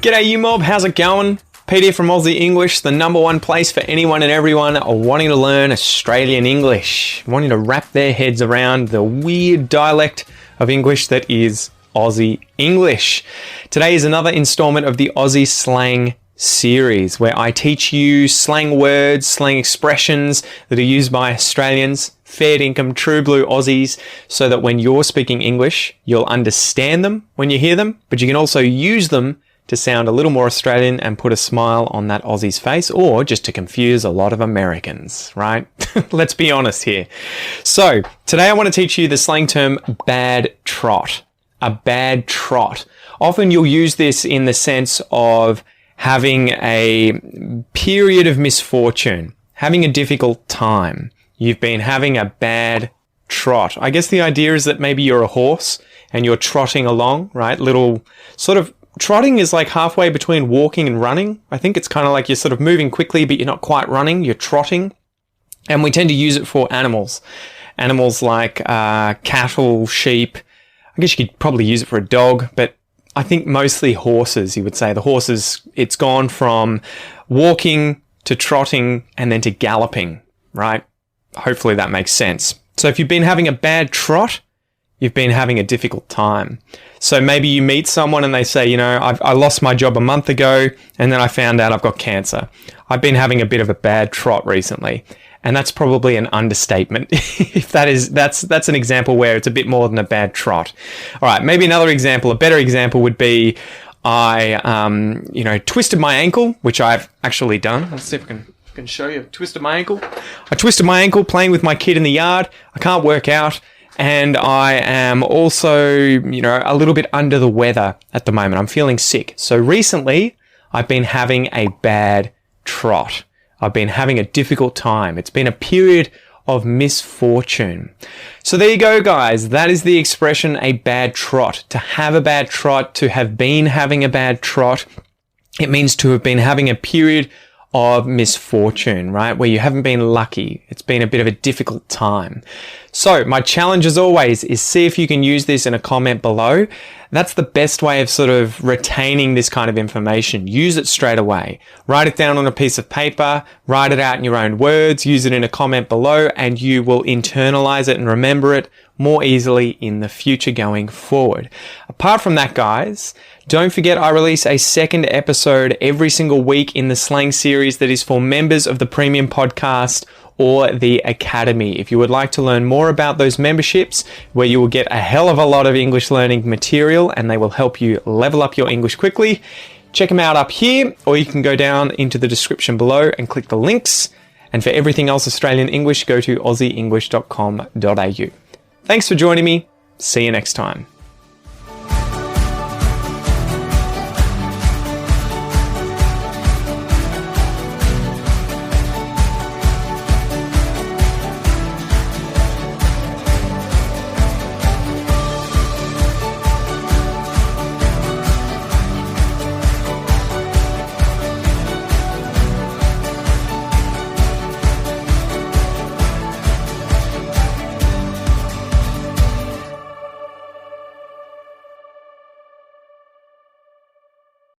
G'day you mob, how's it going? Pete here from Aussie English, the #1 place for anyone and everyone wanting to learn Australian English, wanting to wrap their heads around the weird dialect of English that is Aussie English. Today is another installment of the Aussie Slang series where I teach you slang words, slang expressions that are used by Australians, fair dinkum, true blue Aussies, so that when you're speaking English, you'll understand them when you hear them, but you can also use them to sound a little more Australian and put a smile on that Aussie's face, or just to confuse a lot of Americans, right? Let's be honest here. So today I want to teach you the slang term bad trot. A bad trot. Often you'll use this in the sense of having a period of misfortune, having a difficult time. You've been having a bad trot. I guess the idea is that maybe you're a horse and you're trotting along, right? Little sort of trotting is like halfway between walking and running. I think it's kind of like you're sort of moving quickly, but you're not quite running. You're trotting. And we tend to use it for animals. Animals like cattle, sheep. I guess you could probably use it for a dog, but I think mostly horses, you would say. The horses, it's gone from walking to trotting and then to galloping, right? Hopefully that makes sense. So if you've been having a bad trot, you've been having a difficult time. So maybe you meet someone and they say, you know, I lost my job a month ago and then I found out I've got cancer. I've been having a bit of a bad trot recently. And that's probably an understatement. If that's an example where it's a bit more than a bad trot. All right, maybe another example, a better example would be I twisted my ankle, which I've actually done. Let's see if I can show you. Twisted my ankle. I twisted my ankle playing with my kid in the yard. I can't work out. And I am also, a little bit under the weather at the moment. I'm feeling sick. So recently, I've been having a bad trot. I've been having a difficult time. It's been a period of misfortune. So there you go, guys. That is the expression, a bad trot. To have a bad trot, to have been having a bad trot, it means to have been having a period of misfortune, right? Where you haven't been lucky. It's been a bit of a difficult time. So my challenge as always is see if you can use this in a comment below. That's the best way of sort of retaining this kind of information. Use it straight away. Write it down on a piece of paper, write it out in your own words, use it in a comment below, and you will internalize it and remember it more easily in the future going forward. Apart from that, guys, don't forget I release a second episode every single week in the slang series that is for members of the Premium Podcast or the Academy. If you would like to learn more about those memberships, where you will get a hell of a lot of English learning material and they will help you level up your English quickly, check them out up here, or you can go down into the description below and click the links. And for everything else Australian English, go to aussieenglish.com.au. Thanks for joining me. See you next time.